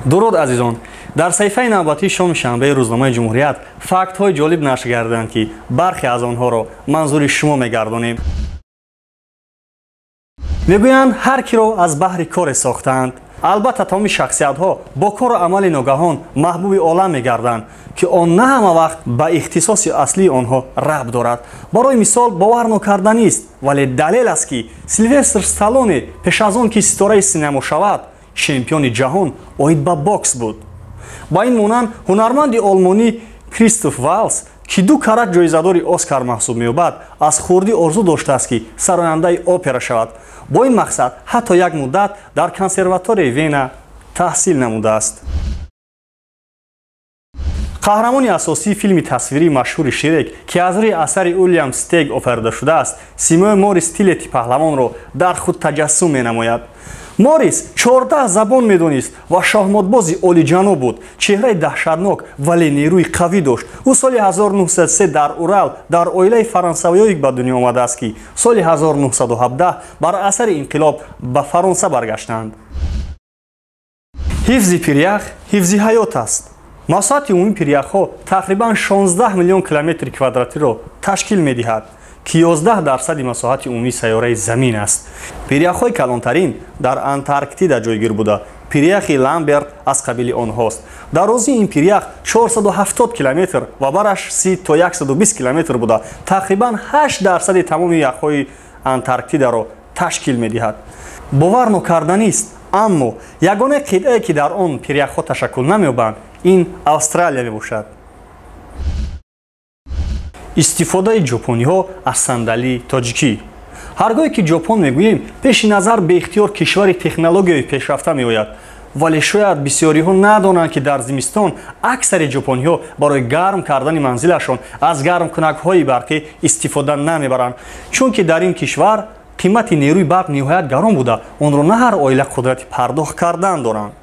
дуруд азизон, дар саҳифаи навбатии шоми шанбеи рӯзномаи ҷумҳурият фактҳои ҷолиб нашр гардиданд, ки бархе аз онҳоро манзури шумо мегардонем. мегӯянд ҳар киро аз баҳри коре сохтаанд. албатта тамоми шахсиятҳо бо кору амали ногаҳон маҳбуби олам мегарданд, ки он на ҳама вақт ба ихтисоси аслии онҳо рабт дорад. барои мисол бовар нокарданист, вале далел аст, ки Силвестр Сталлоне пеш аз он ки ситораи синемо шавад, чемпиони ҷаҳон оид ба бокс буд. ба ин монанд ҳунарманди олмонӣ Кристоф Валс, ки 2 карат ҷоизадори Оскар маҳсуб меёбад, аз хурдӣ орзу доштааст, ки сарояндаи опера шавад. бо ин мақсад ҳатто як муддат дар консерваторияи Вена таҳсил намудааст. қаҳрамони асосии филми тасвирии машҳури Шрек, ки аз рӯи асари Уильям Стег офарида шудааст, симои Морис Тилети паҳлавонро дар худ таҷассум менамояд. Морис 14 забон медонист ва шоҳмотбози олиҷаноб буд. чеҳраи таҳшатнок, вале нерӯи қавӣ дошт. ӯ соли 1903 дар Урал дар оилаи фаронсавиёй ба дунё омадааст, ки соли 1917 бар асари инқилоб ба Фаронса баргаштанд. ҳифзи пиряхъ ҳифзи ҳаёт аст. масоҳати умумии пиряхъҳо тақрибан 16 миллион километри квадратиро ташкил медиҳад, ки 11% масоҳати умумии сайёраи Замин аст. пиряхъҳои калонтарин дар Антарктида ҷойгир буда, пиряхи Ламберт аз қабили онҳост. дарозии ин пиряхъ 470 километр ва бараш 30 то 120 километр буда, тақрибан 8% тамоми яхҳои Антарктидаро ташкил медиҳад. бовар нокарданист, аммо ягона қитъае, ки дар он пиряхъҳо ташаккул намеёбанд, ин Австралия мебошад. истифодаи ҷопониҳо аз сандалии тоҷикӣ. ҳаргоҳе ки ҷопон мегӯем, пеши назар беихтиёр кишвари технологияи пешрафта меояд, вале шояд бисёриҳо надонанд, ки дар зимистон аксари ҷопониҳо барои гарм кардани манзилашон аз гармкунакҳои барқӣ истифода намебаранд, чунки дар ин кишвар қимати нерӯи барқ ниҳоят гарон буда, онро на ҳар оила қудрати пардохт кардан доранд.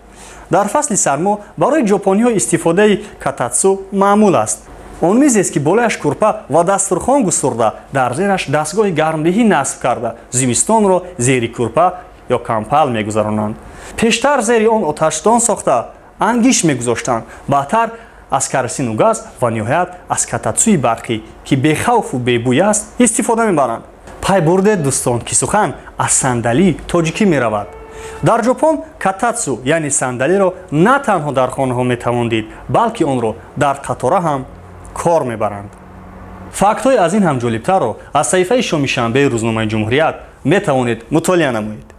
дар фасли сармо барои ҷопониҳо истифодаи кататсу маъмул аст. он мизест, ки болояш курпа ва дастурхон гусурда, дар зераш дастгоҳи гармдиҳӣ насб карда, зимистонро зери курпа ё кампал мегузаронанд. пештар зери он оташдон сохта ангиш мегузоштанд, баъдтар аз керосину газ ва ниҳоят аз кататсуи барқӣ, ки бехавфу бебӯй аст, истифода мебаранд. пай бурдед дӯстон, ки сухан аз сандалии тоҷикӣ меравад. дар ҷопон кататсу яъне сандалиро на танҳо дар хонаҳо метавон дид, балки онро дар қатора ҳам кор мебаранд. фактҳои аз ин ҳам ҷолибтарро аз саҳифаи шоми шанбеи рӯзномаи ҷумҳурият метавонед мутолиа намоед.